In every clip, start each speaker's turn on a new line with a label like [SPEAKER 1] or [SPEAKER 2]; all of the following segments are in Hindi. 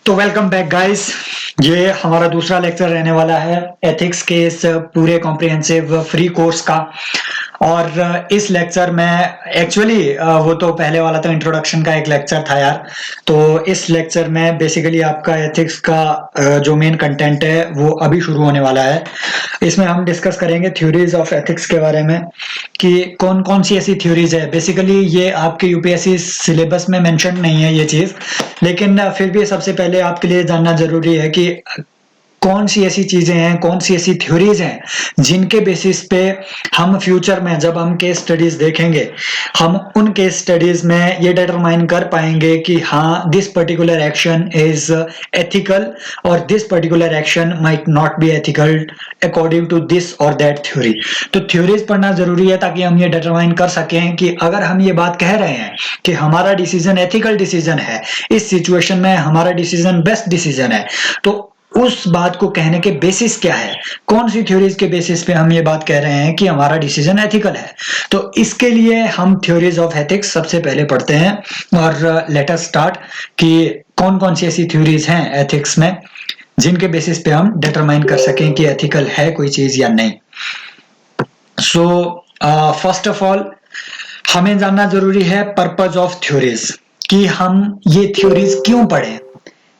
[SPEAKER 1] तो वेलकम बैक गाइस। ये हमारा दूसरा लेक्चर रहने वाला है एथिक्स के इस पूरे कॉम्प्रिहेंसिव फ्री कोर्स का। और इस लेक्चर में एक्चुअली वो तो पहले वाला तो इंट्रोडक्शन का एक लेक्चर था यार। तो इस लेक्चर में बेसिकली आपका एथिक्स का जो मेन कंटेंट है वो अभी शुरू होने वाला है। इसमें हम डिस्कस करेंगे थ्योरीज ऑफ एथिक्स के बारे में कि कौन कौन सी ऐसी थ्योरीज है। बेसिकली ये आपके यूपीएससी सिलेबस में मेंशन नहीं है ये चीज, लेकिन फिर भी सबसे पहले आपके लिए जानना जरूरी है कि कौन सी ऐसी चीजें हैं, कौन सी ऐसी थ्योरीज हैं जिनके बेसिस पे हम फ्यूचर में जब हम केस स्टडीज देखेंगे, हम उन केस स्टडीज में ये डिटरमाइन कर पाएंगे कि हाँ this particular action is ethical और this particular action might not be ethical according to this और दैट थ्योरी। तो थ्योरीज पढ़ना जरूरी है ताकि हम ये डिटरमाइन कर सकें कि अगर हम ये बात कह रहे हैं कि हमारा डिसीजन एथिकल डिसीजन है, इस सिचुएशन में हमारा डिसीजन बेस्ट डिसीजन है, तो उस बात को कहने के बेसिस क्या है, कौन सी थ्योरीज के बेसिस पे हम ये बात कह रहे हैं कि हमारा डिसीजन एथिकल है। तो इसके लिए हम थ्योरीज ऑफ एथिक्स सबसे पहले पढ़ते हैं और लेट अस स्टार्ट कि कौन कौन सी ऐसी थ्योरीज हैं एथिक्स में जिनके बेसिस पे हम डिटरमाइन कर सकें कि एथिकल है कोई चीज या नहीं। सो फर्स्ट ऑफ ऑल हमें जानना जरूरी है पर्पज ऑफ थ्योरीज, कि हम ये थ्योरीज क्यों पढ़ें,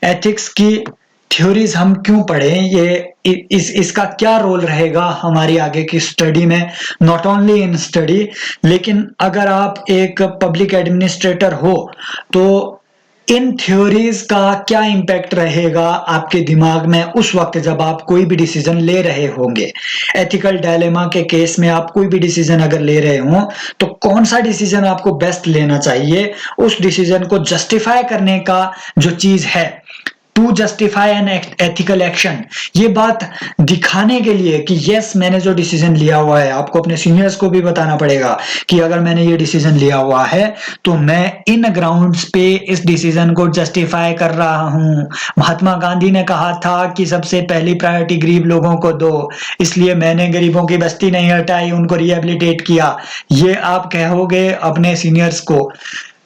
[SPEAKER 1] एथिक्स की थ्योरीज हम क्यों पढ़ें, ये इसका क्या रोल रहेगा हमारी आगे की स्टडी में। नॉट ओनली इन स्टडी, लेकिन अगर आप एक पब्लिक एडमिनिस्ट्रेटर हो तो इन थ्योरीज का क्या इम्पैक्ट रहेगा आपके दिमाग में उस वक्त जब आप कोई भी डिसीजन ले रहे होंगे। एथिकल डायलेमा के केस में आप कोई भी डिसीजन अगर ले रहे हो तो कौन सा डिसीजन आपको बेस्ट लेना चाहिए, उस डिसीजन को जस्टिफाई करने का जो चीज है, to justify an ethical action, ये बात दिखाने के लिए कि यस मैंने जो डिसीजन लिया हुआ है, आपको अपने सीनियर्स को भी बताना पड़ेगा कि अगर मैंने ये डिसीजन लिया हुआ है तो मैं इन ग्राउंड्स पे इस डिसीजन को जस्टिफाई कर रहा हूं। महात्मा गांधी ने कहा था कि सबसे पहली प्रायोरिटी गरीब लोगों को दो, इसलिए मैंने गरीबों की बस्ती नहीं हटाई, उनको रिहेबिलिटेट किया। ये आप कहोगे अपने सीनियर्स को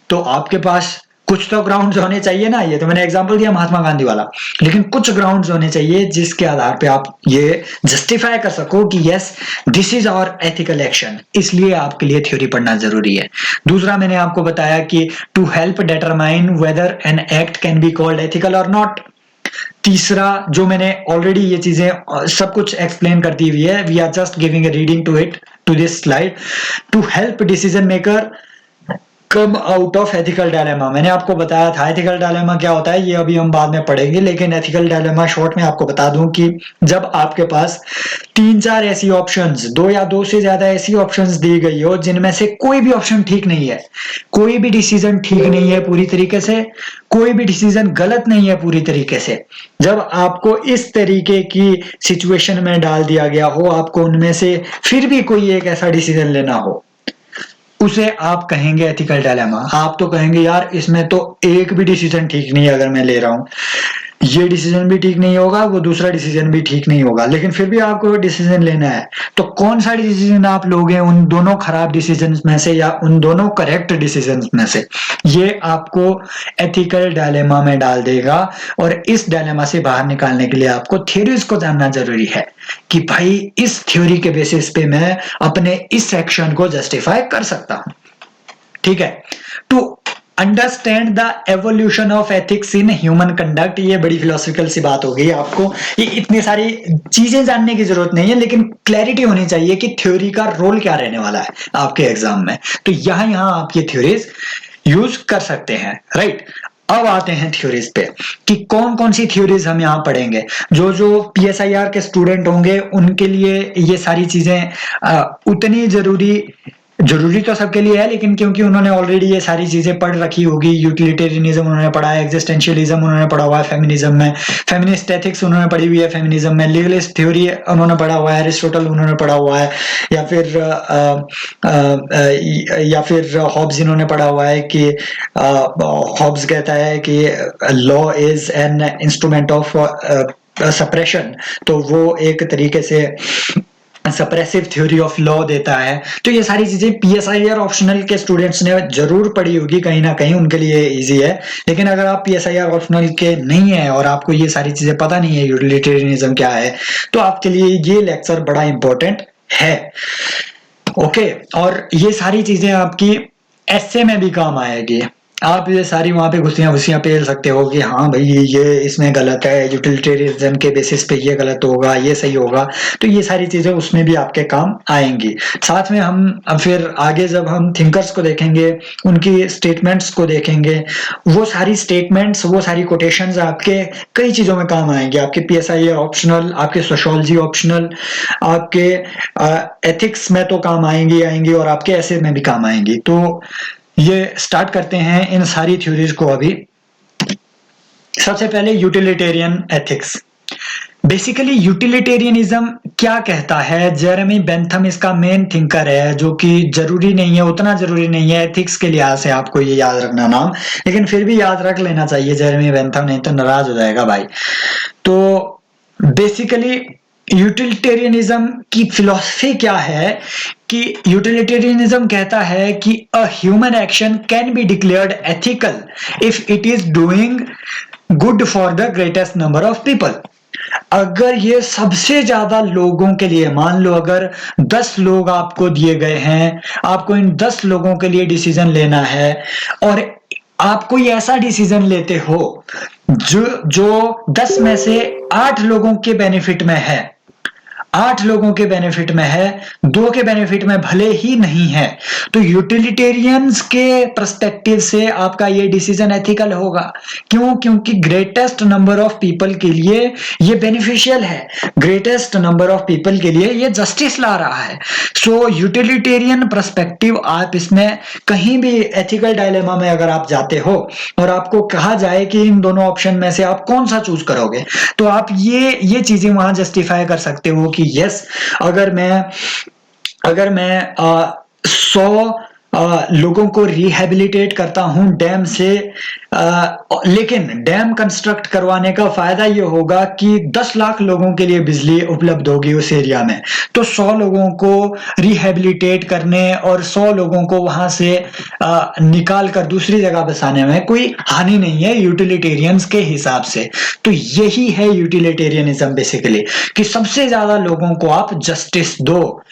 [SPEAKER 1] तो आपके पास कुछ तो ग्राउंड्स होने चाहिए ना। ये तो मैंने एग्जांपल दिया महात्मा गांधी वाला, लेकिन कुछ ग्राउंड्स होने चाहिए जिसके आधार पे आप ये जस्टिफाई कर सको कि yes this is our ethical action, इसलिए आपके लिए थ्योरी पढ़ना जरूरी है। दूसरा मैंने आपको बताया कि to help determine whether an act can be called ethical और नॉट। तीसरा जो मैंने ऑलरेडी ये चीजें सब कुछ एक्सप्लेन कर दी हुई है, we are just giving a reading to it to this slide. To help decision maker come out of ethical dilemma, मैंने आपको बताया था एथिकल डायलेमा क्या होता है, ये अभी हम बाद में पढ़ेंगे, लेकिन एथिकल डायलेमा शॉर्ट में आपको बता दूं कि जब आपके पास तीन चार ऐसी ऑप्शंस, दो या दो से ज्यादा ऐसी ऑप्शंस दी गई हो जिनमें से कोई भी ऑप्शन ठीक नहीं है, कोई भी डिसीजन ठीक नहीं है पूरी तरीके से, कोई भी डिसीजन गलत नहीं है पूरी तरीके से, जब आपको इस तरीके की सिचुएशन में डाल दिया गया हो, आपको उनमें से फिर भी कोई एक ऐसा डिसीजन लेना हो, उसे आप कहेंगे एथिकल डायलेमा। आप तो कहेंगे यार इसमें तो एक भी डिसीजन ठीक नहीं है, अगर मैं ले रहा हूं ये डिसीजन भी ठीक नहीं होगा, वो दूसरा डिसीजन भी ठीक नहीं होगा, लेकिन फिर भी आपको डिसीजन लेना है, तो कौन सा डिसीजन आप लोगे उन दोनों खराब डिसीजंस में से या उन दोनों करेक्ट डिसीजंस में से, ये आपको एथिकल डायलेमा में डाल देगा। और इस डायलेमा से बाहर निकालने के लिए आपको थ्योरीज को जानना जरूरी है कि भाई इस थ्योरी के बेसिस पे मैं अपने इस एक्शन को जस्टिफाई कर सकता हूं। ठीक है, to understand the evolution of ethics in human conduct, ये बड़ी फिलोसफिकल सी बात हो गई। आपको ये इतनी सारी चीजें जानने की जरूरत नहीं है, लेकिन क्लैरिटी होनी चाहिए कि थ्योरी का रोल क्या रहने वाला है आपके एग्जाम में, तो यहां आप ये थ्योरीज यूज कर सकते हैं। राइट, अब आते हैं थ्योरीज पे कि कौन कौन सी थ्योरीज हम यहाँ पढ़ेंगे। जो जो पीएसआईआर के स्टूडेंट होंगे उनके लिए ये सारी चीजें उतनी जरूरी तो सबके लिए है, लेकिन क्योंकि उन्होंने ऑलरेडी ये सारी चीजें पढ़ रखी होगी, यूटिलिटेरियनिज्म उन्होंने पढ़ा है, एग्जिस्टेंशियलिज्म उन्होंने पढ़ा हुआ है फेमिनिज्म में, फेमिनिस्ट एथिक्स उन्होंने पढ़ी हुई है फेमिनिज्म में, लीगलिस्ट थ्योरी उन्होंने पढ़ा हुआ है, एरिस्टोटल उन्होंने पढ़ा हुआ है, या फिर हॉब्स इन्होंने पढ़ा हुआ है कि हॉब्स कहता है कि law is an instrument of suppression, तो वो एक तरीके से सप्रेसिव थ्योरी ऑफ लॉ देता है। तो ये सारी चीजें पीएसआईआर ऑप्शनल के स्टूडेंट्स ने जरूर पढ़ी होगी कहीं ना कहीं, उनके लिए इजी है। लेकिन अगर आप पीएसआईआर ऑप्शनल के नहीं है और आपको ये सारी चीजें पता नहीं है यूटिलिटेरियनिज्म क्या है, तो आपके लिए ये लेक्चर बड़ा इंपॉर्टेंट है। ओके, और ये सारी चीजें आपकी एसए में भी काम आएगी। आप ये सारी वहां पे घुसियां घुसियां पेल सकते हो कि हाँ भाई ये इसमें गलत है, यूटिलिटेरियनिज्म के बेसिस पे ये गलत होगा, ये सही होगा। तो ये सारी चीजें उसमें भी आपके काम आएंगी। साथ में हम अब फिर आगे जब हम थिंकर्स को देखेंगे, उनकी स्टेटमेंट्स को देखेंगे, वो सारी स्टेटमेंट्स, वो सारी कोटेशंस आपके कई चीजों में काम आएंगे। आपके पीएसआईआर ऑप्शनल, आपके सोशियोलॉजी ऑप्शनल, आपके एथिक्स में तो काम आएंगी आएंगी, और आपके ऐसे में भी काम आएंगी। तो ये स्टार्ट करते हैं इन सारी थ्योरीज को अभी। सबसे पहले यूटिलिटेरियन एथिक्स। बेसिकली यूटिलिटेरियनिज्म क्या कहता है? जेरेमी बेंथम इसका मेन थिंकर है, जो कि जरूरी नहीं है, उतना जरूरी नहीं है एथिक्स के लिहाज से आपको ये याद रखना नाम, लेकिन फिर भी याद रख लेना चाहिए जेरेमी बेंथम, नहीं तो नाराज हो जाएगा भाई। तो बेसिकली यूटिलिटेरियनिज्म की फिलॉसफी क्या है कि यूटिलिटेरियनिज्म कहता है कि a human action can be declared ethical if it is doing good for the greatest number of people. अगर ये सबसे ज्यादा लोगों के लिए, मान लो अगर 10 लोग आपको दिए गए हैं, आपको इन 10 लोगों के लिए डिसीजन लेना है, और आप कोई ऐसा डिसीजन लेते हो जो 10 में से 8 लोगों के बेनिफिट में है, 8 लोगों के बेनिफिट में है, 2 के बेनिफिट में भले ही नहीं है, तो यूटिलिटेरियंस के पर्सपेक्टिव से आपका ये डिसीजन एथिकल होगा। क्यों? क्योंकि ग्रेटेस्ट नंबर ऑफ पीपल के लिए ये बेनिफिशियल है, ग्रेटेस्ट नंबर ऑफ पीपल के लिए ये जस्टिस ला रहा है। सो यूटिलिटेरियन पर्सपेक्टिव, आप इसमें कहीं भी एथिकल डायलेमा में अगर आप जाते हो और आपको कहा जाए कि इन दोनों ऑप्शन में से आप कौन सा चूज करोगे, तो आप ये चीजें वहां जस्टिफाई कर सकते हो कि यस, अगर मैं 100 लोगों को रिहेबिलिटेट करता हूं डैम से, लेकिन डैम कंस्ट्रक्ट करवाने का फायदा ये होगा कि 10 लाख लोगों के लिए बिजली उपलब्ध होगी उस एरिया में, तो 100 लोगों को रिहेबिलिटेट करने और 100 लोगों को वहां से निकाल कर दूसरी जगह बसाने में कोई हानि नहीं है यूटिलिटेरियंस के हिसाब से। तो यही है यूटिलिटेरियनिज्म बेसिकली, कि सबसे ज्यादा लोगों को आप जस्टिस दो,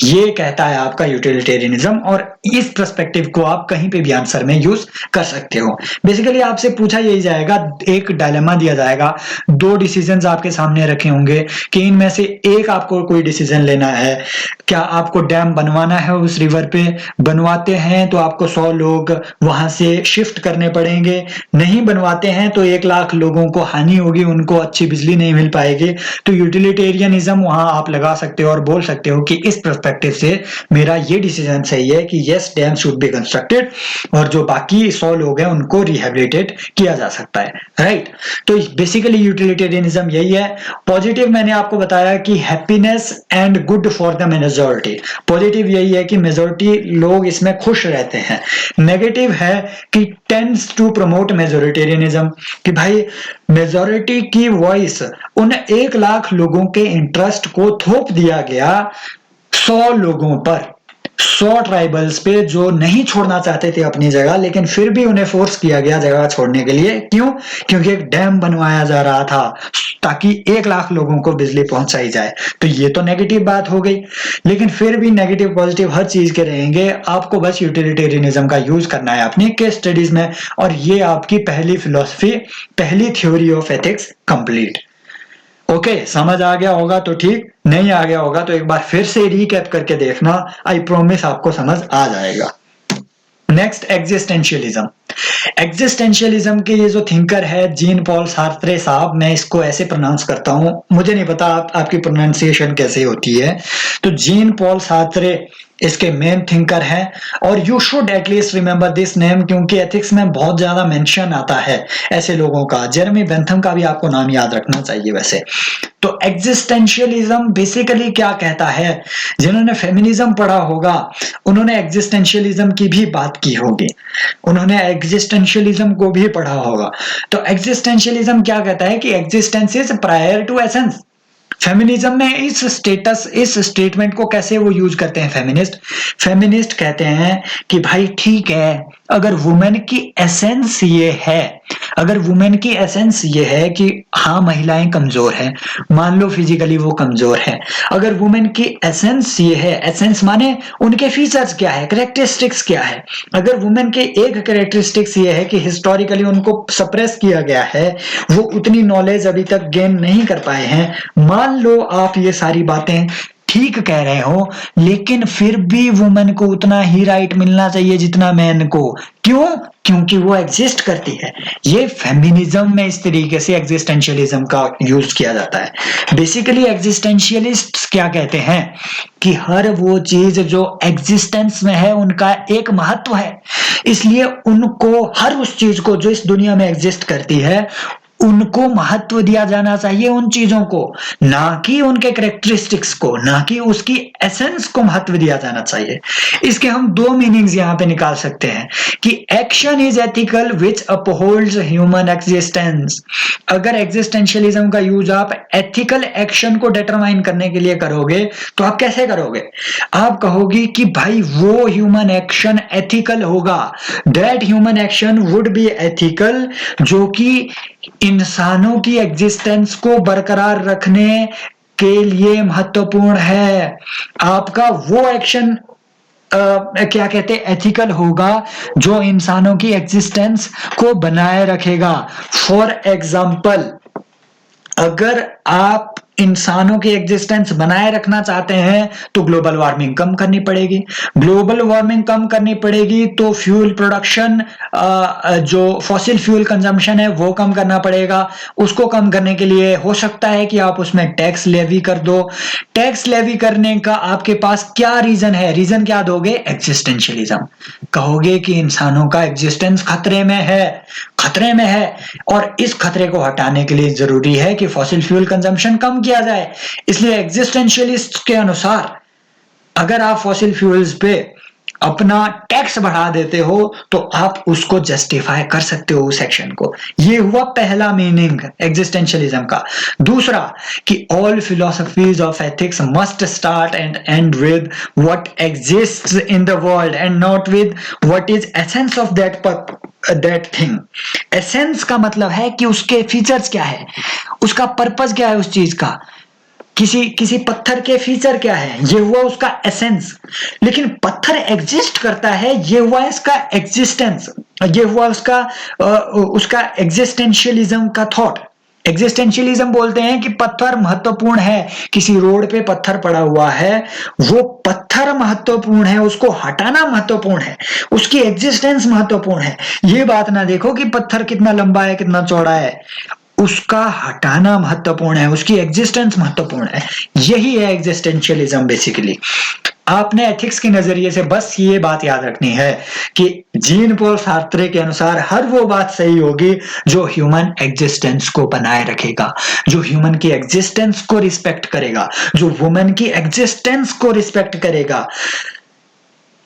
[SPEAKER 1] ये कहता है आपका यूटिलिटेरियनिज्म। और इस पर्सपेक्टिव को आप कहीं पे भी आंसर में यूज कर सकते हो। बेसिकली आपसे पूछा यही जाएगा, एक डायलेमा दिया जाएगा, 2 डिसीजंस आपके सामने रखे होंगे कि इनमें से एक आपको कोई डिसीजन लेना है। क्या आपको डैम बनवाना है उस रिवर पे? बनवाते हैं तो आपको 100 लोग वहां से शिफ्ट करने पड़ेंगे, नहीं बनवाते हैं तो 1 लाख लोगों को हानि होगी, उनको अच्छी बिजली नहीं मिल पाएगी। तो यूटिलिटेरियनिज्म वहां आप लगा सकते हो और बोल सकते हो कि इस पर्सपेक्टिव से मेरा ये डिसीजन सही है कि yes, dam should be constructed, और जो बाकी 100 लोग हैं उनको रिहेबिलिटेट किया जा सकता है, राइट। तो बेसिकली यूटिलिटेरियनिज्म यही है। पॉजिटिव मैंने आपको बताया कि happiness and good for the majority. Positive यही है कि मेजॉरिटी लोग इसमें खुश रहते हैं। नेगेटिव है कि टेंड्स टू प्रमोट मेजॉरिटेरियनिज्म, कि भाई मेजॉरिटी की वॉइस, उन 1 लाख लोगों के इंटरेस्ट को थोप दिया गया 100 लोगों पर, 100 ट्राइबल्स पे जो नहीं छोड़ना चाहते थे अपनी जगह, लेकिन फिर भी उन्हें फोर्स किया गया जगह छोड़ने के लिए। क्यों? क्योंकि एक डैम बनवाया जा रहा था ताकि 1 लाख लोगों को बिजली पहुंचाई जाए। तो ये तो नेगेटिव बात हो गई, लेकिन फिर भी नेगेटिव पॉजिटिव हर चीज के रहेंगे। आपको बस यूटिलिटेरियनिज्म का यूज करना है अपनी केस स्टडीज में, और ये आपकी पहली फिलॉसफी, पहली theory of ethics complete. Okay, समझ आ गया होगा तो ठीक, नहीं आ गया होगा तो एक बार फिर से रीकैप करके देखना, आई प्रॉमिस आपको समझ आ जाएगा। Next, existentialism. एग्जिस्टेंशियलिज्म के ये जो थिंकर है जीन पॉल सार्त्रे साहब, मैं इसको ऐसे प्रोनाउंस करता हूं, मुझे नहीं पता आपकी प्रोनाउंसिएशन कैसे होती है। तो जीन पॉल सार्त्रे इसके मेन थिंकर हैं, और you should at least remember this name, क्योंकि एथिक्स में बहुत ज्यादा मेंशन आता है ऐसे लोगों का। जेरेमी बेंथम का भी आपको नाम याद रखना चाहिए वैसे। तो एग्जिस्टेंशियलिज्म बेसिकली क्या कहता है? जिन्होंने फेमिनिज्म पढ़ा होगा उन्होंने एग्जिस्टेंशियलिज्म की भी बात की होगी, उन्होंने एग्जिस्टेंशियलिज्म को भी पढ़ा होगा। तो एग्जिस्टेंशियलिज्म क्या कहता है कि existence is prior to essence. Feminism में इस स्टेटमेंट को कैसे वो यूज करते हैं फेमिनिस्ट कहते हैं कि भाई ठीक है, अगर वुमेन की एसेंस ये है, अगर वुमेन की एसेंस ये है कि हाँ महिलाएं कमजोर हैं, मान लो फिजिकली वो कमजोर है, अगर वुमेन की एसेंस ये है, एसेंस माने उनके फीचर्स क्या है, कैरेक्टरिस्टिक्स क्या है, अगर वुमेन के एक कैरेक्टरिस्टिक्स ये है कि हिस्टोरिकली उनको सप्रेस किया गया है, वो उतनी नॉलेज अभी तक गेन नहीं कर पाए हैं, मान लो आप ये सारी बातें ठीक कह रहे हो, लेकिन फिर भी वुमेन को उतना ही राइट मिलना चाहिए जितना मैन को। क्यों? क्योंकि वो एग्जिस्ट करती है। ये फेमिनिज्म में इस तरीके से एग्जिस्टेंशियलिज्म का यूज किया जाता है। बेसिकली एग्जिस्टेंशियलिस्ट्स क्या कहते हैं कि हर वो चीज जो एग्जिस्टेंस में है उनका एक महत्व है, इसलिए उनको हर उस चीज को जो इस दुनिया में एग्जिस्ट करती है उनको महत्व दिया जाना चाहिए, उन चीजों को, ना कि उनके कैरेक्टरिस्टिक्स को, ना कि उसकी एसेंस को महत्व दिया जाना चाहिए। इसके हम दो मीनिंग्स यहां पे निकाल सकते हैं कि action is ethical which upholds human existence. अगर एग्जिस्टेंशियलिज्म का यूज आप एथिकल एक्शन को डिटरमाइन करने के लिए करोगे तो आप कैसे करोगे? आप कहोगे कि भाई वो ह्यूमन एक्शन एथिकल होगा, that human action would be ethical, जो कि इंसानों की एग्जिस्टेंस को बरकरार रखने के लिए महत्वपूर्ण है। आपका वो एक्शन क्या कहते हैं, एथिकल होगा, जो इंसानों की एग्जिस्टेंस को बनाए रखेगा। फॉर एग्जाम्पल, अगर आप इंसानों की एग्जिस्टेंस बनाए रखना चाहते हैं तो ग्लोबल वार्मिंग कम करनी पड़ेगी। ग्लोबल वार्मिंग कम करनी पड़ेगी तो फ्यूल प्रोडक्शन, जो फॉसिल फ्यूल कंजम्पशन है वो कम करना पड़ेगा। उसको कम करने के लिए हो सकता है कि आप उसमें टैक्स लेवी कर दो। टैक्स लेवी करने का आपके पास क्या रीजन है? रीजन क्या दोगे? एग्जिस्टेंशियलिज्म। कहोगे कि इंसानों का एग्जिस्टेंस खतरे में है, खतरे में है, और इस खतरे को हटाने के लिए जरूरी है कि फॉसिल फ्यूल कंजम्पशन कम किया जाए। इसलिए एग्जिस्टेंशियलिस्ट के अनुसार अगर आप फॉसिल फ्यूल्स पे अपना टैक्स बढ़ा देते हो तो आप उसको जस्टिफाई कर सकते हो उस एक्शन को। ये हुआ पहला मीनिंग एग्जिस्टेंशियलिज्म का। दूसरा कि all philosophies of ethics must start and and with what exists in the world and not with what is essence of that thing. Essence का मतलब है कि उसके फीचर्स क्या है, उसका पर्पस क्या है उस चीज का। किसी पत्थर के फीचर क्या है, ये हुआ उसका एसेंस। लेकिन पत्थर एग्जिस्ट करता है, ये हुआ इसका एग्जिस्टेंस, ये हुआ उसका एग्जिस्टेंशियलिज्म का थॉट। एग्जिस्टेंशियलिज्म बोलते हैं कि पत्थर महत्वपूर्ण है, किसी रोड पे पत्थर पड़ा हुआ है, वो पत्थर महत्वपूर्ण है, उसको हटाना महत्वपूर्ण है, उसकी एग्जिस्टेंस महत्वपूर्ण है। ये बात ना देखो कि पत्थर कितना लंबा है, कितना चौड़ा है, उसका हटाना महत्वपूर्ण है, उसकी एग्जिस्टेंस महत्वपूर्ण है। यही है एग्जिस्टेंशियलिज्म बेसिकली। आपने एथिक्स के नजरिए से बस ये बात याद रखनी है कि जीन पॉल सार्त्रे के अनुसार हर वो बात सही होगी जो ह्यूमन एग्जिस्टेंस को बनाए रखेगा, जो ह्यूमन की एग्जिस्टेंस को रिस्पेक्ट करेगा, जो वुमेन की एग्जिस्टेंस को रिस्पेक्ट करेगा।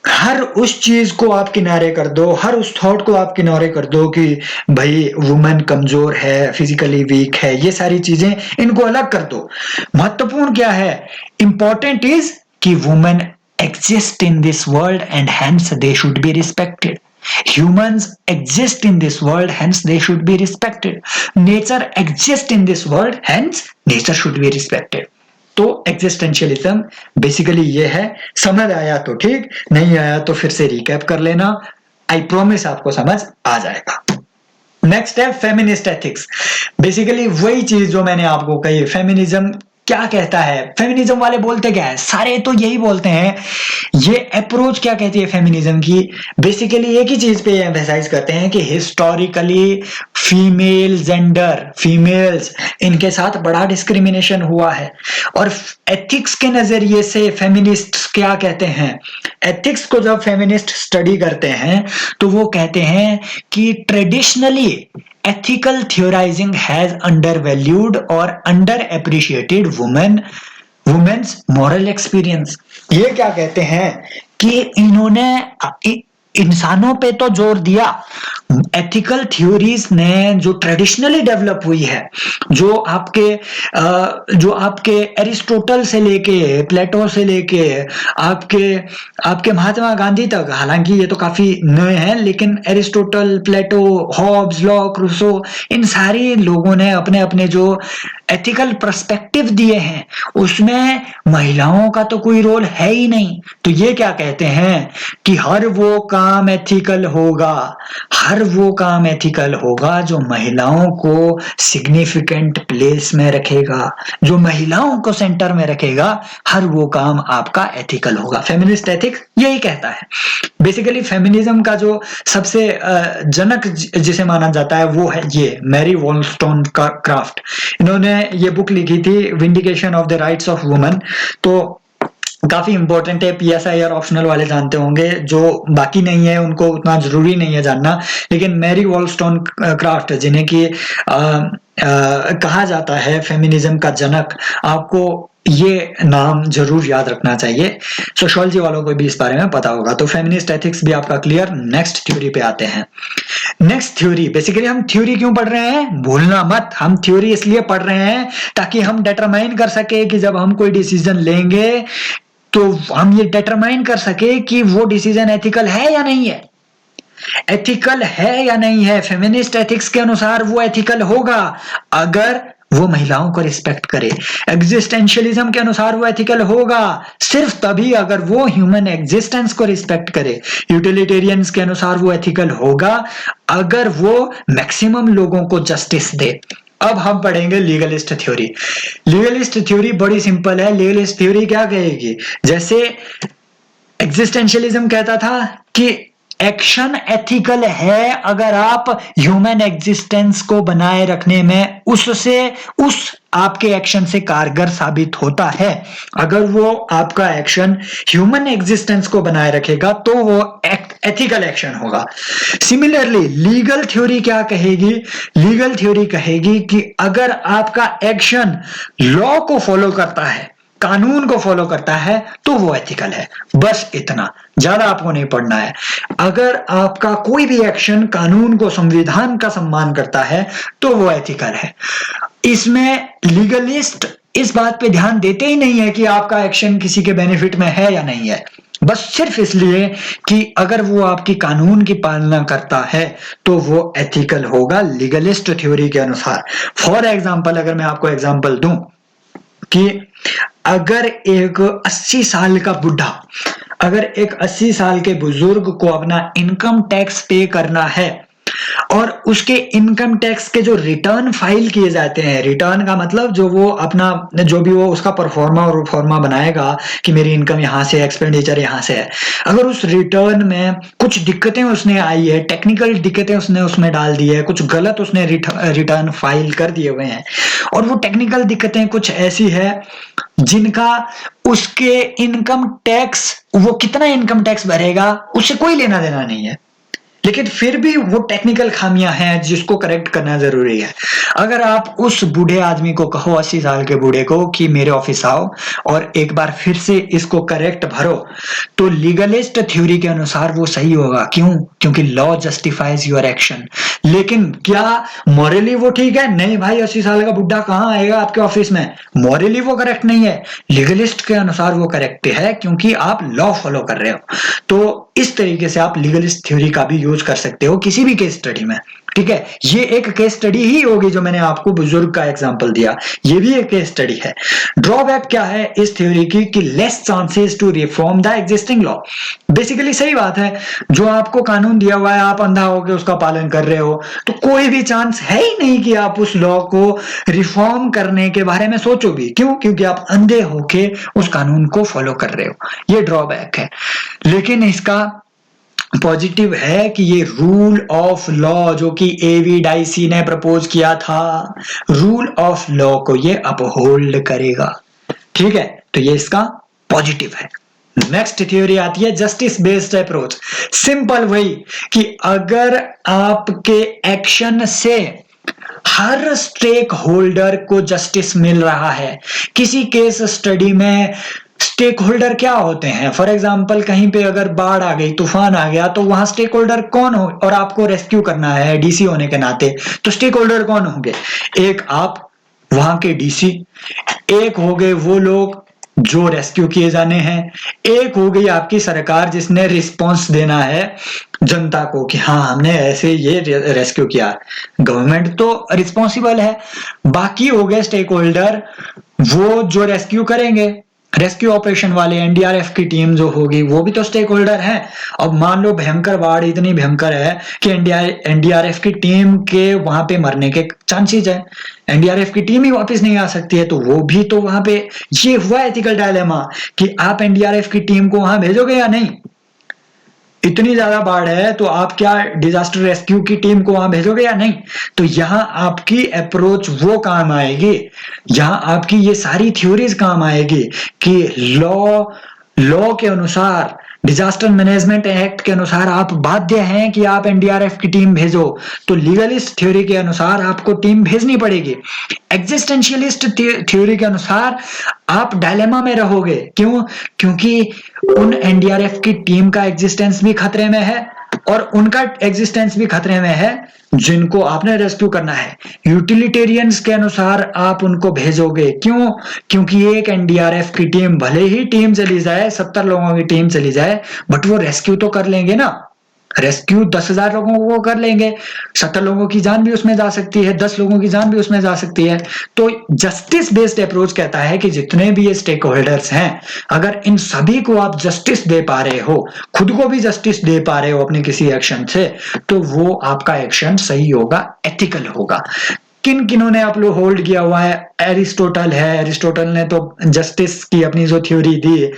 [SPEAKER 1] हर उस चीज को आप किनारे कर दो, हर उस थॉट को आप किनारे कर दो कि भाई वुमेन कमजोर है, फिजिकली वीक है, ये सारी चीजें इनको अलग कर दो। महत्वपूर्ण क्या है? इंपॉर्टेंट इज कि women exist in this world and hence they should be respected. Humans exist in this world, hence they should be respected. Nature exists in this world, hence nature should be respected. तो एग्जिस्टेंशियलिज्म बेसिकली ये है। समझ आया तो ठीक, नहीं आया तो फिर से रिकैप कर लेना। आई प्रॉमिस आपको समझ आ जाएगा। नेक्स्ट है फेमिनिस्ट एथिक्स। बेसिकली वही चीज जो मैंने आपको कही। फेमिनिज्म क्या कहता है? फेमिनिज्म वाले बोलते क्या है? सारे तो यही बोलते हैं। ये अप्रोच क्या कहती है फेमिनिज्म की? बेसिकली एक ही चीज पे एम्फेसाइज करते हैं कि हिस्टोरिकली फीमेल जेंडर, फीमेल्स, इनके साथ बड़ा डिस्क्रिमिनेशन हुआ है। और एथिक्स के नजरिए से फेमिनिस्ट क्या कहते हैं? एथिक्स को जब फेमिनिस्ट स्टडी करते हैं तो वो कहते हैं कि traditionally ethical theorizing has undervalued or underappreciated women's moral experience। ये क्या कहते हैं कि इन्होंने इंसानों पे तो जोर दिया, एथिकल थ्योरीज ने जो ट्रेडिशनली डेवलप हुई है, जो आपके एरिस्टोटल से लेके, प्लेटो से लेके, आपके आपके महात्मा गांधी तक, हालांकि ये तो काफी नए हैं, लेकिन एरिस्टोटल, प्लेटो, हॉब्स, लॉक, रूसो, इन सारे लोगों ने अपने अपने जो एथिकल पर्सपेक्टिव दिए हैं, उसमें महिलाओं का तो कोई रोल है ही नहीं। तो ये क्या कहते हैं कि हर वो काम एथिकल होगा, हर वो काम एथिकल होगा जो महिलाओं को सिग्निफिकेंट प्लेस में रखेगा, जो महिलाओं को सेंटर में रखेगा, हर वो काम आपका एथिकल होगा। फेमिनिस्ट एथिक्स यही कहता है। बेसिकली फेमिनिज्म का जो सबसे जनक जिसे माना जाता है वो है ये मैरी वॉलस्टोनक्राफ्ट। इन्होंने ये बुक लिखी थी, vindication of the rights of women. तो काफी इंपॉर्टेंट है, पीएसआई और ऑप्शनल वाले जानते होंगे, जो बाकी नहीं है उनको उतना जरूरी नहीं है जानना। लेकिन मैरी वॉलस्टोनक्राफ्ट, जिन्हें कि कहा जाता है फेमिनिज्म का जनक, आपको ये नाम जरूर याद रखना चाहिए। सोशियोलॉजी वालों को भी इस बारे में पता होगा। तो फेमिनिस्ट एथिक्स भी आपका क्लियर। नेक्स्ट थ्योरी पे आते हैं। नेक्स्ट थ्योरी, बेसिकली हम थ्योरी क्यों पढ़ रहे हैं, भूलना मत, हम थ्योरी इसलिए पढ़ रहे हैं ताकि हम डिटरमाइन कर सके कि जब हम कोई डिसीजन लेंगे तो हम ये डिटरमाइन कर सके कि वो डिसीजन एथिकल है या नहीं है। एथिकल है या नहीं है, फेमिनिस्ट एथिक्स के अनुसार वो एथिकल होगा अगर वो महिलाओं को रिस्पेक्ट करे। एग्जिस्टेंशियलिज्म के अनुसार वो एथिकल होगा सिर्फ तभी अगर वो ह्यूमन एग्जिस्टेंस को रिस्पेक्ट करे। यूटिलिटेरियंस के अनुसार वो एथिकल होगा अगर वो मैक्सिमम लोगों को जस्टिस दे। अब हम पढ़ेंगे लीगलिस्ट थ्योरी। लीगलिस्ट थ्योरी बड़ी सिंपल है। लीगलिस्ट थ्योरी क्या कहेगी, जैसे एग्जिस्टेंशियलिज्म कहता था कि एक्शन एथिकल है अगर आप ह्यूमन एग्जिस्टेंस को बनाए रखने में उस आपके एक्शन से कारगर साबित होता है। अगर वो आपका एक्शन ह्यूमन एग्जिस्टेंस को बनाए रखेगा तो वो एथिकल एक्शन होगा। सिमिलरली लीगल थ्योरी क्या कहेगी, लीगल थ्योरी कहेगी कि अगर आपका एक्शन लॉ को फॉलो करता है, कानून को फॉलो करता है, तो वो एथिकल है। बस इतना, ज्यादा आपको नहीं पढ़ना है। अगर आपका कोई भी एक्शन कानून को, संविधान का सम्मान करता है, तो वो एथिकल है। इसमें लीगलिस्ट इस बात पे ध्यान देते ही नहीं है कि आपका एक्शन किसी के बेनिफिट में है या नहीं है, बस सिर्फ इसलिए कि अगर वो आपकी कानून की पालना करता है तो वो एथिकल होगा लीगलिस्ट थ्योरी के अनुसार। फॉर एग्जाम्पल, अगर मैं आपको एग्जाम्पल दूं कि अगर एक 80 साल का बुढ़ा, अगर एक 80 साल के बुजुर्ग को अपना इनकम टैक्स पे करना है और उसके इनकम टैक्स के जो रिटर्न फाइल किए जाते हैं, रिटर्न का मतलब जो वो अपना, जो भी वो उसका परफॉर्मा और फॉर्मा बनाएगा कि मेरी इनकम यहाँ से, एक्सपेंडिचर यहाँ से है, अगर उस रिटर्न में कुछ दिक्कतें उसने आई है, टेक्निकल दिक्कतें उसने उसमें डाल दी है, कुछ गलत उसने रिटर्न फाइल कर दिए हुए हैं, और वो टेक्निकल दिक्कतें कुछ ऐसी है जिनका उसके इनकम टैक्स, वो कितना इनकम टैक्स भरेगा उससे कोई लेना देना नहीं है, लेकिन फिर भी वो टेक्निकल खामियां हैं जिसको करेक्ट करना जरूरी है। अगर आप उस बूढ़े आदमी को कहो, 80 साल के बूढ़े को, कि मेरे ऑफिस आओ और एक बार फिर से इसको करेक्ट भरो, तो लीगलिस्ट थ्योरी के अनुसार वो सही होगा। क्यों? क्योंकि लॉ जस्टिफाइज योर एक्शन। लेकिन क्या मॉरली वो ठीक है? नहीं भाई, 80 साल का बुढ़ा कहां आएगा आपके ऑफिस में, मॉरली वो करेक्ट नहीं है। लीगलिस्ट के अनुसार वो करेक्ट है क्योंकि आप लॉ फॉलो कर रहे हो। तो इस तरीके से आप लीगलिस्ट थ्योरी का भी यूज कर सकते हो किसी भी केस स्टडी में। ठीक है, ये एक केस स्टडी ही होगी जो मैंने आपको बुजुर्ग का एग्जांपल दिया, ये भी एक केस स्टडी है। ड्रॉबैक क्या है इस थ्योरी की कि less chances to reform the existing law. Basically सही बात है, जो आपको कानून दिया हुआ है आप अंधा होकर उसका पालन कर रहे हो, तो कोई भी चांस है ही नहीं कि आप उस लॉ को रिफॉर्म करने के बारे में सोचो भी। क्यों? क्योंकि आप अंधे होके उस कानून को फॉलो कर रहे हो। ये ड्रॉबैक है। लेकिन इसका पॉजिटिव है कि ये रूल ऑफ लॉ जो कि एवी डाइसी ने प्रपोज किया था, रूल ऑफ लॉ को ये अपहोल्ड करेगा। ठीक है, तो ये इसका पॉजिटिव है। नेक्स्ट थ्योरी आती है जस्टिस बेस्ड अप्रोच। सिंपल वही कि अगर आपके एक्शन से हर स्टेक होल्डर को जस्टिस मिल रहा है, किसी केस स्टडी में स्टेक होल्डर क्या होते हैं? फॉर एग्जाम्पल कहीं पे अगर बाढ़ आ गई, तूफान आ गया, तो वहां स्टेक होल्डर कौन हो, और आपको रेस्क्यू करना है डीसी होने के नाते, तो स्टेक होल्डर कौन होंगे? एक आप वहां के डीसी, एक हो गए वो लोग जो रेस्क्यू किए जाने हैं, एक हो गई आपकी सरकार जिसने रिस्पॉन्स देना है जनता को कि हाँ हमने ऐसे ये रेस्क्यू किया। गवर्नमेंट तो रिस्पॉन्सिबल है। बाकी हो गए स्टेक होल्डर वो जो रेस्क्यू करेंगे, रेस्क्यू ऑपरेशन वाले, एनडीआरएफ की टीम जो होगी वो भी तो स्टेक होल्डर है। अब मान लो भयंकर बाढ़ इतनी भयंकर है कि एनडीआरएफ की टीम के वहां पे मरने के चांसेस है, एनडीआरएफ की टीम ही वापस नहीं आ सकती है, तो वो भी तो वहां पे, ये हुआ एथिकल डायलेमा कि आप एनडीआरएफ की टीम को वहां भेजोगे या नहीं। इतनी ज्यादा बाढ़ है तो आप क्या डिजास्टर रेस्क्यू की टीम को वहां भेजोगे या नहीं? तो यहां आपकी अप्रोच वो काम आएगी, यहां आपकी ये सारी थ्योरीज काम आएगी कि लॉ के अनुसार, डिजास्टर मैनेजमेंट एक्ट के अनुसार आप बाध्य हैं कि आप एनडीआरएफ की टीम भेजो, तो लीगलिस्ट थ्योरी के अनुसार आपको टीम भेजनी पड़ेगी। एग्जिस्टेंशियलिस्ट थ्योरी के अनुसार आप डायलेमा में रहोगे। क्यों? क्योंकि उन एनडीआरएफ की टीम का एग्जिस्टेंस भी खतरे में है और उनका एग्जिस्टेंस भी खतरे में है जिनको आपने रेस्क्यू करना है। यूटिलिटेरियंस के अनुसार आप उनको भेजोगे। क्यों? क्योंकि एक एनडीआरएफ की टीम, भले ही टीम चली जाए, 70 लोगों की टीम चली जाए, बट वो रेस्क्यू तो कर लेंगे ना। रेस्क्यू 10,000 लोगों को कर लेंगे, 70 लोगों की जान भी उसमें जा सकती है, 10 लोगों की जान भी उसमें जा सकती है। तो जस्टिस बेस्ड अप्रोच कहता है कि जितने भी ये स्टेक होल्डर्स हैं, अगर इन सभी को आप जस्टिस दे पा रहे हो, खुद को भी जस्टिस दे पा रहे हो अपने किसी एक्शन से, तो वो आपका एक्शन सही होगा, एथिकल होगा। किन किनों ने आप लोग होल्ड किया हुआ है? एरिस्टोटल है, एरिस्टोटल ने तो जस्टिस की अपनी जो थ्योरी दी,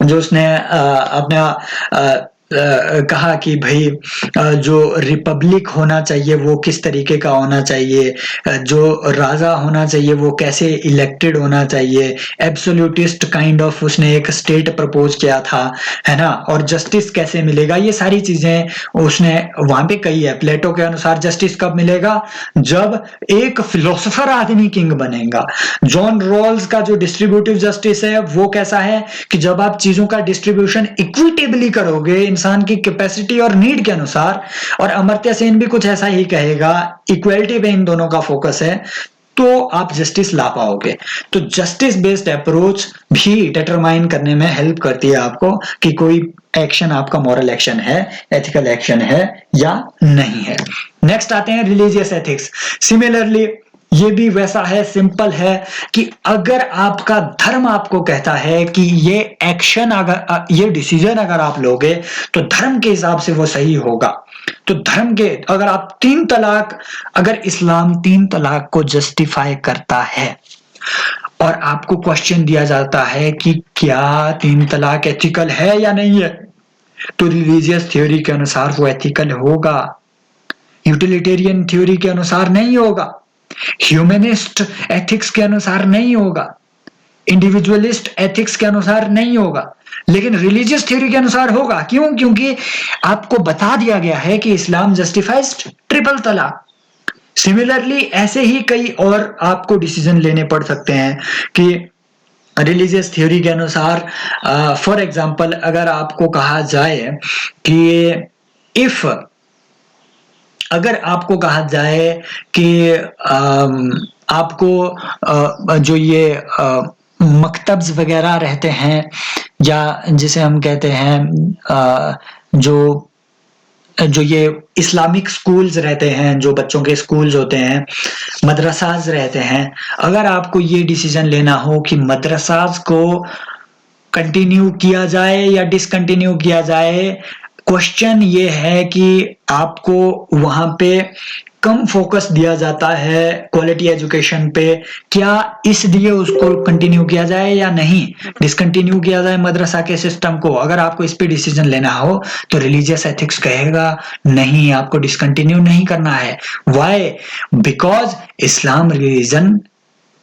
[SPEAKER 1] जो उसने अपना कहा कि भाई जो रिपब्लिक होना चाहिए वो किस तरीके का होना चाहिए, जो राजा होना चाहिए वो कैसे इलेक्टेड होना चाहिए, एब्सोल्यूटिस्ट काइंड ऑफ उसने एक स्टेट प्रपोज किया था, है ना। और जस्टिस कैसे मिलेगा, ये सारी चीजें उसने वहां पे कही है। प्लेटो के अनुसार जस्टिस कब मिलेगा? जब एक फिलोसोफर आदमी किंग बनेगा। जॉन रॉल्स का जो डिस्ट्रीब्यूटिव जस्टिस है वो कैसा है कि जब आप चीजों का डिस्ट्रीब्यूशन इक्विटेबली करोगे इंसान की कैपेसिटी और नीड के अनुसार, और अमर्त्य सेन भी कुछ ऐसा ही कहेगा, इक्वलिटी पे इन दोनों का फोकस है, तो आप जस्टिस ला पाओगे। तो जस्टिस बेस्ड अप्रोच भी डिटरमाइन करने में हेल्प करती है आपको कि कोई एक्शन आपका मॉरल एक्शन है, एथिकल एक्शन है या नहीं है। नेक्स्ट आते हैं रिलीजियस एथिक्स। सिमिलरली ये भी वैसा है, सिंपल है कि अगर आपका धर्म आपको कहता है कि ये एक्शन, अगर ये डिसीजन अगर आप लोगे तो धर्म के हिसाब से वो सही होगा, तो धर्म के, अगर आप 3 तलाक, अगर इस्लाम 3 तलाक को जस्टिफाई करता है और आपको क्वेश्चन दिया जाता है कि क्या 3 तलाक एथिकल है या नहीं है, तो रिलीजियस थ्योरी के अनुसार वो एथिकल होगा, यूटिलिटेरियन थ्योरी के अनुसार नहीं होगा, ह्यूमनिस्ट एथिक्स के अनुसार नहीं होगा, इंडिविजुअलिस्ट एथिक्स के अनुसार नहीं होगा, लेकिन रिलीजियस थ्योरी के अनुसार होगा। क्यों? क्योंकि आपको बता दिया गया है कि इस्लाम जस्टिफाइज ट्रिपल तलाक। सिमिलरली ऐसे ही कई और आपको डिसीजन लेने पड़ सकते हैं कि रिलीजियस थ्योरी के अनुसार, फॉर एग्जांपल अगर आपको कहा जाए कि इफ, अगर आपको कहा जाए कि आपको जो ये मकतब्स वगैरह रहते हैं, या जिसे हम कहते हैं जो जो ये इस्लामिक स्कूल्स रहते हैं, जो बच्चों के स्कूल्स होते हैं, मदरसाज रहते हैं, अगर आपको ये डिसीजन लेना हो कि मदरसाज को कंटिन्यू किया जाए या डिसकंटिन्यू किया जाए, क्वेश्चन ये है कि आपको वहां पे कम फोकस दिया जाता है क्वालिटी एजुकेशन पे, क्या इसलिए उसको कंटिन्यू किया जाए या नहीं, डिसकंटिन्यू किया जाए मदरसा के सिस्टम को। अगर आपको इस पे डिसीजन लेना हो तो रिलीजियस एथिक्स कहेगा नहीं, आपको डिसकंटिन्यू नहीं करना है। Why? Because Islam religion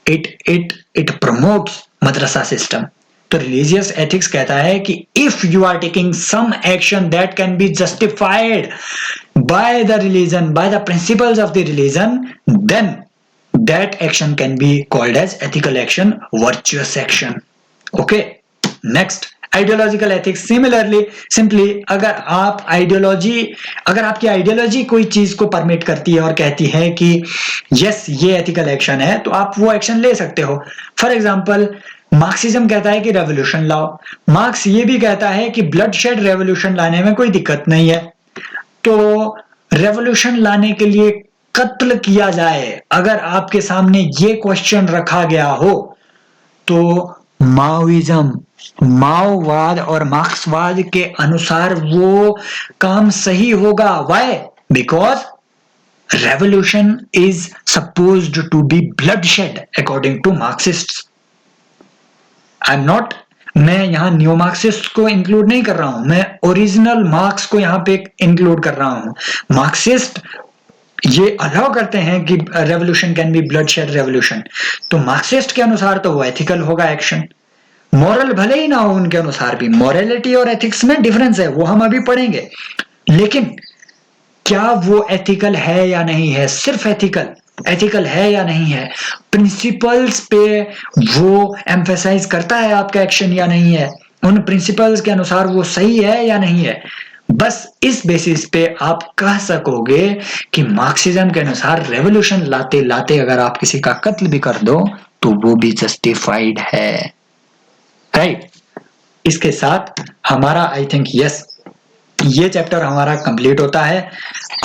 [SPEAKER 1] it promotes madrasa system. तो रिलीजियस एथिक्स कहता है कि if you are taking some action that can be justified by the religion, by the principles of the religion, then that action can be called as ethical action, virtuous action. Okay, next ideological ethics. Similarly simply अगर आपकी आइडियोलॉजी कोई चीज को परमिट करती है और कहती है कि यस ये एथिकल एक्शन है, तो आप वो एक्शन ले सकते हो। फॉर एग्जांपल मार्क्सिज्म कहता है कि रेवोल्यूशन लाओ, मार्क्स ये भी कहता है कि ब्लड शेड रेवोल्यूशन लाने में कोई दिक्कत नहीं है। तो रेवोल्यूशन लाने के लिए कत्ल किया जाए, अगर आपके सामने ये क्वेश्चन रखा गया हो, तो माओवाद और मार्क्सवाद के अनुसार वो काम सही होगा। Why? Because revolution is supposed to be bloodshed according to Marxists. I am not, मैं यहां न्यू मार्क्सिस्ट को इंक्लूड नहीं कर रहा हूं, मैं ओरिजिनल मार्क्स को यहां पे इंक्लूड कर रहा हूं। मार्क्सिस्ट ये अलाउ करते हैं कि revolution can be bloodshed revolution, तो मार्क्सिस्ट के अनुसार तो वो एथिकल होगा एक्शन। मॉरल भले ही ना हो उनके अनुसार भी, मॉरलिटी और एथिक्स में डिफरेंस है, वो हम अभी पढ़ेंगे, लेकिन क्या वो एथिकल है या नहीं है, सिर्फ एथिकल है या नहीं है, प्रिंसिपल्स पे वो एम्फेसाइज करता है आपका एक्शन या नहीं है, उन प्रिंसिपल्स के अनुसार वो सही है या नहीं है, बस इस बेसिस पे आप कह सकोगे कि मार्क्सिज्म के अनुसार रेवोल्यूशन लाते लाते अगर आप किसी का कत्ल भी कर दो तो वो भी जस्टिफाइड है, राइट। इसके साथ हमारा आई थिंक यस ये चैप्टर हमारा कंप्लीट होता है।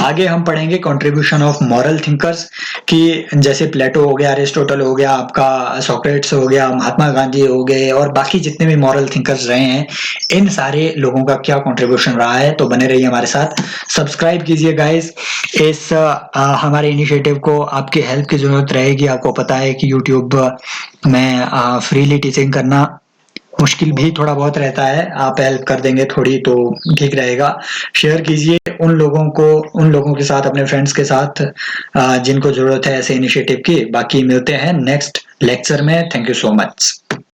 [SPEAKER 1] आगे हम पढ़ेंगे कंट्रीब्यूशन ऑफ मॉरल थिंकर्स, कि जैसे प्लेटो हो गया, अरिस्टोटल हो गया, आपका सोक्रेट्स हो गया, महात्मा गांधी हो गए, और बाकी जितने भी मॉरल थिंकर्स रहे हैं, इन सारे लोगों का क्या कंट्रीब्यूशन रहा है। तो बने रहिए हमारे साथ, सब्सक्राइब कीजिए गाइस। इस हमारे इनिशिएटिव को आपकी हेल्प की जरूरत रहेगी। आपको पता है कि यूट्यूब में फ्रीली टीचिंग करना मुश्किल भी थोड़ा बहुत रहता है, आप हेल्प कर देंगे थोड़ी तो ठीक रहेगा। शेयर कीजिए उन लोगों के साथ, अपने फ्रेंड्स के साथ जिनको जरूरत है ऐसे इनिशिएटिव की। बाकी मिलते हैं नेक्स्ट लेक्चर में। Thank you so much.